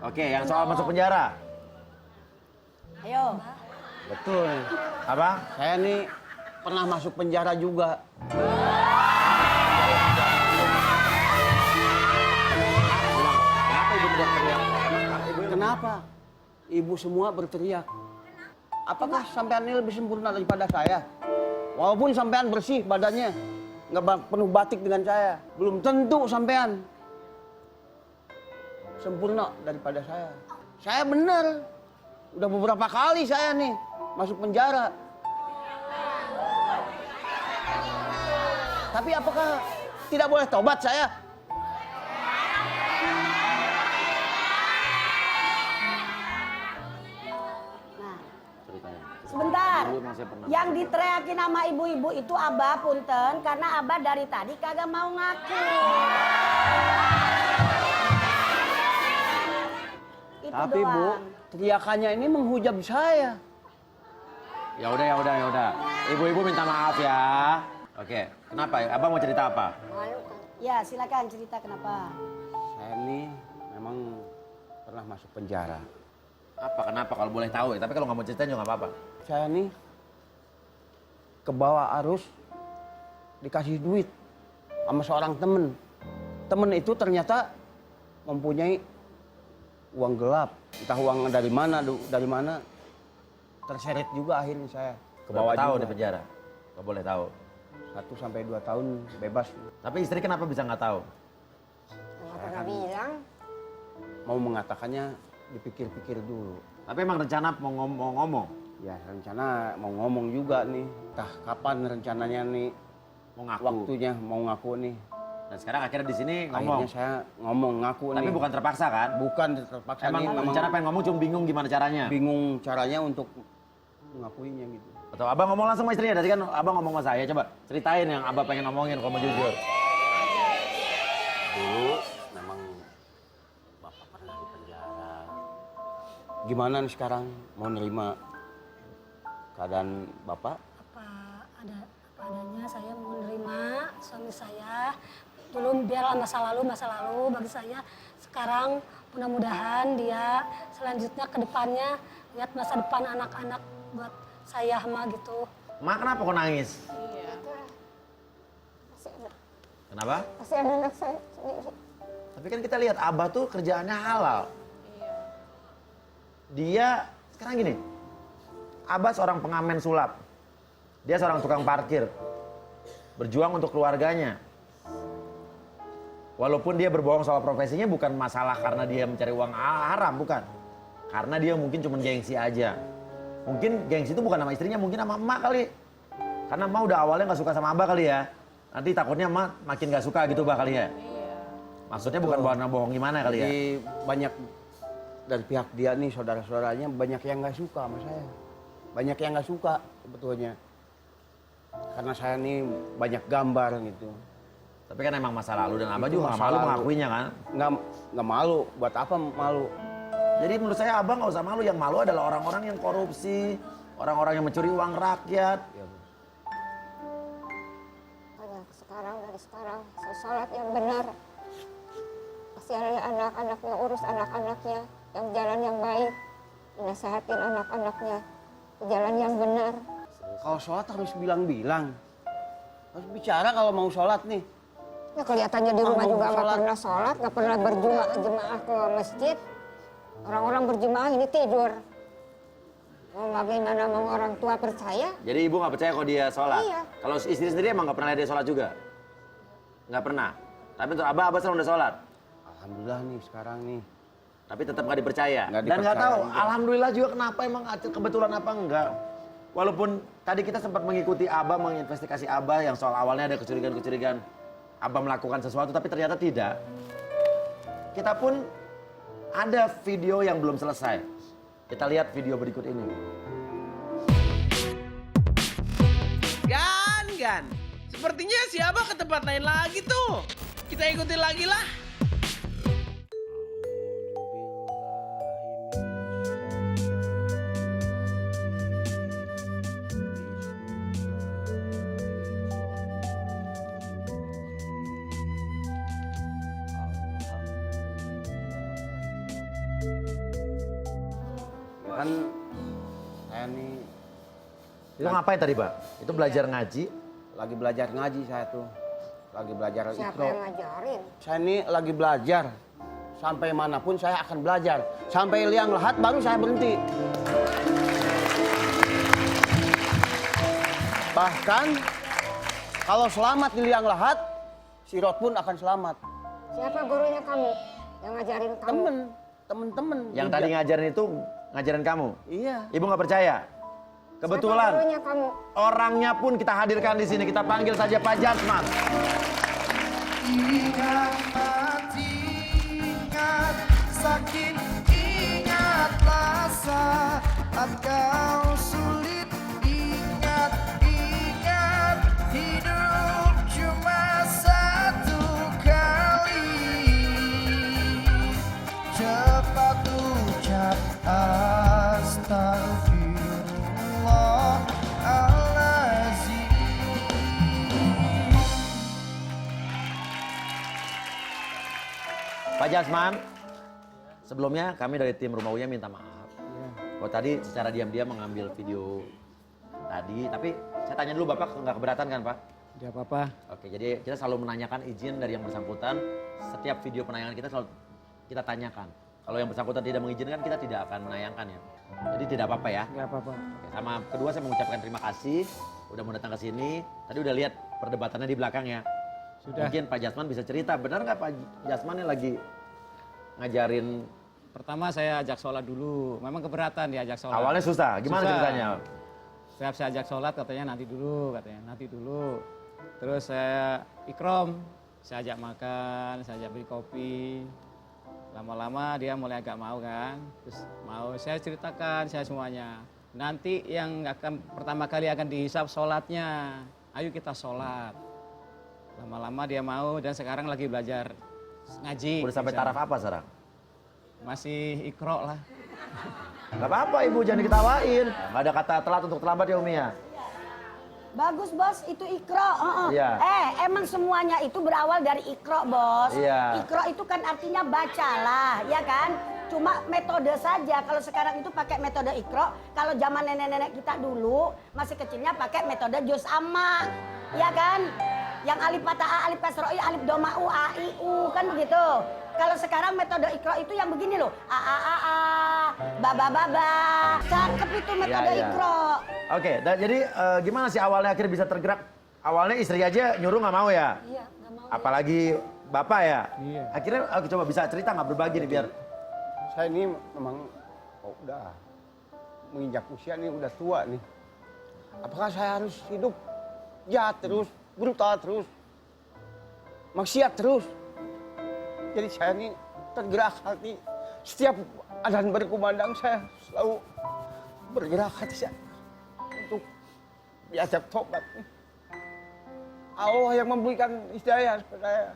Oke, yang soal masuk penjara. Ayo. Betul. Apa? Saya nih pernah masuk penjara juga. Kenapa ibu teriak-teriak? Kenapa? Ibu semua berteriak. Apakah sampean ini lebih sempurna daripada saya? Walaupun sampean bersih badannya, nggak penuh batik dengan saya, belum tentu sampean sempurna daripada saya. Saya bener, udah beberapa kali saya nih masuk penjara. Tapi apakah tidak boleh tobat saya? Nah, Ceritanya. sebentar. Dulu emang saya pernah. Yang diteriakin sama ibu-ibu itu Abah punten karena Abah dari tadi kagak mau ngaku. Itu Tapi Bu, doang. teriakannya ini menghujam saya. Ya udah. Ibu-ibu minta maaf ya. Oke, kenapa? Abang mau cerita apa? Ya, silakan cerita kenapa. Saya ini memang pernah masuk penjara. Apa? Kenapa? Kalau boleh tahu ya. Tapi kalau nggak mau ceritain juga nggak apa-apa. Saya nih kebawa arus dikasih duit sama seorang temen. Temen itu ternyata mempunyai uang gelap. Entah uang dari mana. Terseret juga akhirnya saya. Kebawa tahu juga. di penjara. Nggak boleh tahu. 1 sampai 2 tahun bebas. Tapi istri kenapa bisa nggak tahu? Nggak pernah bilang. Mau mengatakannya dipikir-pikir dulu. Tapi emang rencana mau ngomong. Ya rencana mau ngomong juga nih. Entah kapan rencananya nih Mau ngaku. waktunya mau ngaku nih. Dan sekarang akhirnya di sini ngomong. Akhirnya saya ngomong ngaku nih. Tapi bukan terpaksa kan? Bukan terpaksa Emang nih. rencana pengen ngomong cuma bingung gimana caranya. Bingung caranya untuk mengakuinya gitu. Atau abang ngomong langsung sama istrinya, tadi kan abang ngomong sama saya, coba ceritain yang abang pengen ngomongin kalau mau jujur. Dulu memang bapak pernah di penjara. Gimana nih sekarang mau nerima keadaan bapak? Apa adanya saya mau menerima suami saya. Dulu biarlah masa lalu bagi saya. Sekarang mudah-mudahan dia selanjutnya ke depannya lihat masa depan anak-anak buat saya mah gitu. Mak kenapa kok nangis? Kenapa? Kasihan anak saya sendiri. Tapi kan kita lihat abah tuh kerjaannya halal. Dia sekarang gini, abah seorang pengamen sulap. Dia seorang tukang parkir. Berjuang untuk keluarganya. Walaupun dia berbohong soal profesinya bukan masalah karena dia mencari uang haram, bukan. Karena dia mungkin cuma gengsi aja. Mungkin gengsi itu bukan sama istrinya, mungkin sama emak kali. Karena emak udah awalnya gak suka sama abah kali ya. Nanti takutnya emak makin gak suka gitu bah kali ya. Maksudnya bukan bohong gimana kali ya. Jadi banyak dari pihak dia nih saudara-saudaranya banyak yang nggak suka sama saya. Banyak yang nggak suka sebetulnya. Karena saya nih banyak gambar gitu. Tapi kan emang masa lalu dan abah Itu juga gak masa malu lalu. mengakuinya kan. Nggak malu. Buat apa malu? Jadi menurut saya abang gak usah malu, yang malu adalah orang-orang yang korupsi, orang-orang yang mencuri uang rakyat. Ya, Bu. Makanya dari sekarang saya sholat yang benar. Kasihan anak-anaknya, urus anak-anaknya yang jalan yang baik. Dinasehatin anak-anaknya ke jalan yang benar. Kalau sholat harus bilang-bilang. Harus bicara kalau mau sholat nih. Ya kelihatannya di rumah Mau juga nggak sholat. pernah sholat, nggak pernah berjemaah ke masjid. Orang-orang berjemaah ini tidur. Mau bagaimana mau orang tua percaya? Jadi ibu gak percaya kalau dia sholat? Iya. Kalau istri sendiri emang gak pernah lihat dia sholat juga? Gak pernah? Tapi untuk abah selalu udah sholat? Alhamdulillah nih sekarang nih. Tapi tetap gak dipercaya? Nggak Dan gak dipercaya tahu, juga. alhamdulillah juga kenapa emang kebetulan apa enggak. Walaupun tadi kita sempat mengikuti abah, menginvestigasi abah yang soal awalnya ada kecurigaan-kecurigaan abah melakukan sesuatu, tapi ternyata tidak. Kita pun ada video yang belum selesai. Kita lihat video berikut ini. Gan. Sepertinya si Abah ke tempat lain lagi tuh. Kita ikutin lagi lah. Kan saya nih Itu ngapain tadi Pak? Itu belajar ngaji? lagi belajar ngaji saya tuh. Lagi belajar Siapa Iqra. yang ngajarin? Saya ini lagi belajar. Sampai manapun saya akan belajar. Sampai liang lahat baru saya berhenti. Bahkan kalau selamat di liang lahat, sirot pun akan selamat. Siapa gurunya kamu yang ngajarin kamu? Temen-temen. Yang tadi ngajarin itu ngajarin kamu? Iya. Ibu nggak percaya? Siapa Kebetulan gurunya kamu? orangnya pun kita hadirkan di sini. Kita panggil saja Pak Jasman. Ingat mati, ingat sakit, ingatlah saat kau sulit. Ingat, ingat hidup cuma satu kali. Cepat ucap astagfirullahaladzim. Pak Jasman, sebelumnya kami dari tim Rumah Uya minta maaf. Oh tadi secara diam-diam mengambil video tadi, tapi saya tanya dulu Bapak nggak keberatan kan Pak? Tidak apa-apa. Oke, jadi kita selalu menanyakan izin dari yang bersangkutan. Setiap video penayangan kita selalu kita tanyakan. Kalau yang bersangkutan tidak mengizinkan, kita tidak akan menayangkan ya. Jadi tidak apa-apa ya. Tidak apa-apa. Oke, sama kedua saya mengucapkan terima kasih udah mau datang ke sini. Tadi udah lihat perdebatannya di belakang ya. Sudah. Mungkin Pak Jasman bisa cerita, benar nggak Pak Jasman yang lagi ngajarin? Pertama saya ajak sholat dulu. Memang keberatan diajak sholat. Awalnya susah, gimana Susah. ceritanya? Setiap saya ajak sholat katanya nanti dulu, nanti dulu. Terus saya ikrom, saya ajak makan, saya ajak beli kopi. Lama-lama dia mulai agak mau kan. Terus mau saya ceritakan saya semuanya. Nanti yang akan pertama kali akan dihisap sholatnya. Ayo kita sholat. Lama-lama dia mau dan sekarang lagi belajar ngaji. Udah sampai taraf apa sekarang? Masih ikro lah. Gak apa-apa Ibu, jangan diketawain. Gak ada kata telat untuk terlambat ya Umi ya? Bagus bos, itu ikro. Iya. Emang semuanya itu berawal dari ikro bos. Iya. Ikro itu kan artinya bacalah, ya kan? Cuma metode saja. Kalau sekarang itu pakai metode ikro. Kalau zaman nenek-nenek kita dulu masih kecilnya pakai metode juz amma, ya kan? Yang alif patah a, alif kasroh i, alif doma u, a i u, kan begitu. Kalau sekarang metode ikro itu yang begini loh, ba ba ba ba. Cakep itu metode Iya, iya. ikro. Oke, jadi gimana sih awalnya akhirnya bisa tergerak? Awalnya istri aja nyuruh nggak mau ya? Iya, nggak mau. Apalagi bapak ya? Iya. Akhirnya coba bisa cerita nggak berbagi nih biar. Saya ini memang udah menginjak usia nih, udah tua nih. Apakah saya harus hidup jahat terus, brutal terus, maksiat terus? Jadi saya ini tergerak hati. Setiap adzan berkumandang saya selalu bergerak hati saya untuk diajak tobat. Allah yang memberikan hidayah kepada saya.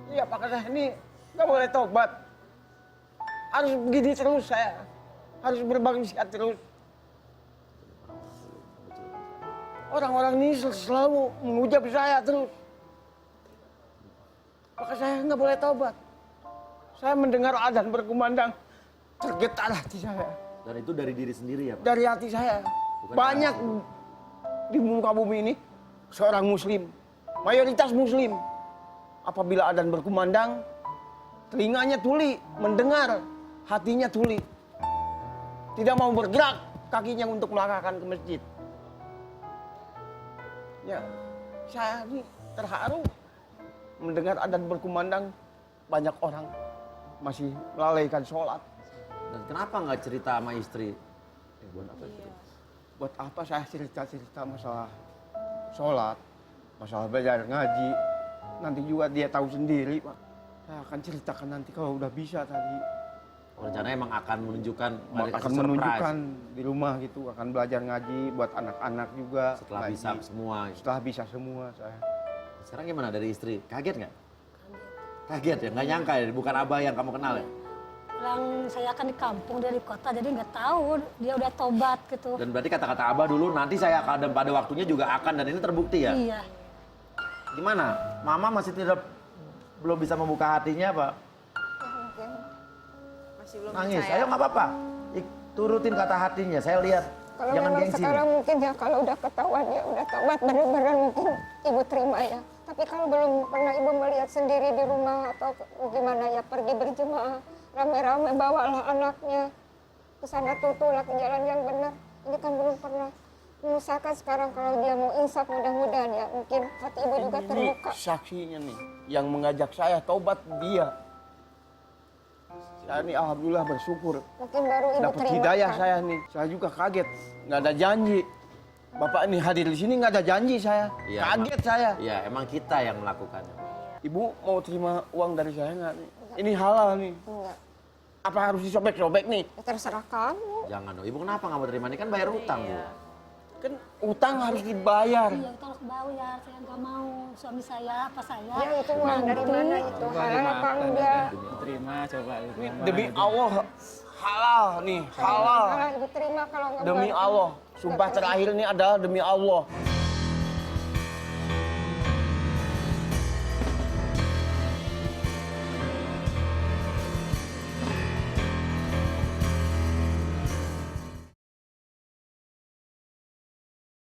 Iya, apakah saya ini nggak boleh tobat? Harus begini terus saya, harus bermaksiat terus. Orang-orang ini selalu menghujat saya terus. Maka saya nggak boleh tobat. Saya mendengar adzan berkumandang, tergetar hati saya. Dan itu dari diri sendiri ya Pak? Dari hati saya. Bukan Banyak di muka bumi ini seorang muslim, mayoritas muslim. Apabila adzan berkumandang, telinganya tuli, mendengar, hatinya tuli. Tidak mau bergerak kakinya untuk melangkahkan ke masjid. Ya, saya ini terharu mendengar adzan berkumandang, banyak orang masih melalaikan sholat. Dan kenapa nggak cerita sama istri? Buat apa istri? Buat apa saya cerita-cerita masalah sholat, masalah belajar ngaji. Nanti juga dia tahu sendiri, Pak. Saya akan ceritakan nanti kalau udah bisa tadi. Rencananya emang akan menunjukkan, Akan kasih menunjukkan di rumah gitu, akan belajar ngaji buat anak-anak juga. setelah ngaji. bisa semua. Setelah bisa semua saya. Sekarang gimana dari istri? Kaget nggak? Kaget ya? Nggak nyangka ya? Bukan abah yang kamu kenal ya? Orang saya kan di kampung dari kota, jadi nggak tahu dia udah tobat gitu. Dan berarti kata-kata abah dulu nanti saya akan dan pada waktunya juga akan, dan ini terbukti ya? Iya. Gimana? Mama masih belum bisa membuka hatinya Pak? Mungkin masih belum Nangis, percaya. ayo nggak apa-apa. Turutin kata hatinya, saya lihat. Kalau Jangan memang gengsi. sekarang mungkin ya kalau udah ketahuan ya udah tobat benar-benar mungkin ibu terima ya. Tapi kalau belum pernah ibu melihat sendiri di rumah atau gimana ya pergi berjemaah rame-rame bawalah anaknya ke sana tutulah ke jalan yang benar. Ini kan belum pernah. Mengusahakan sekarang kalau dia mau insaf mudah-mudahan ya mungkin hati ibu juga Ini terbuka. saksinya nih yang mengajak saya taubat dia. Saya ini alhamdulillah bersyukur Mungkin baru ibu dapat terima. hidayah kan? saya nih. Saya juga kaget, nggak ada janji. Bapak ini hadir di sini nggak ada janji saya. Iya, Kaget saya. Iya, emang kita yang melakukannya. Ibu mau terima uang dari saya nggak nih? Ini halal nih. Enggak. Apa harus disobek-sobek nih? Ya terserah kamu. Jangan dong. Ibu kenapa nggak mau terima? Ini kan bayar utang, Bu. Kan utang harus dibayar. Iya, utang harus bayar. Saya nggak mau suami saya, apa saya. Ya itu uang dari mana itu? Halal apa enggak? Terima, coba diterima. Demi Allah halal nih, halal. Halal ibu terima kalau enggak. Demi Allah. Sumpah terakhir ini adalah demi Allah.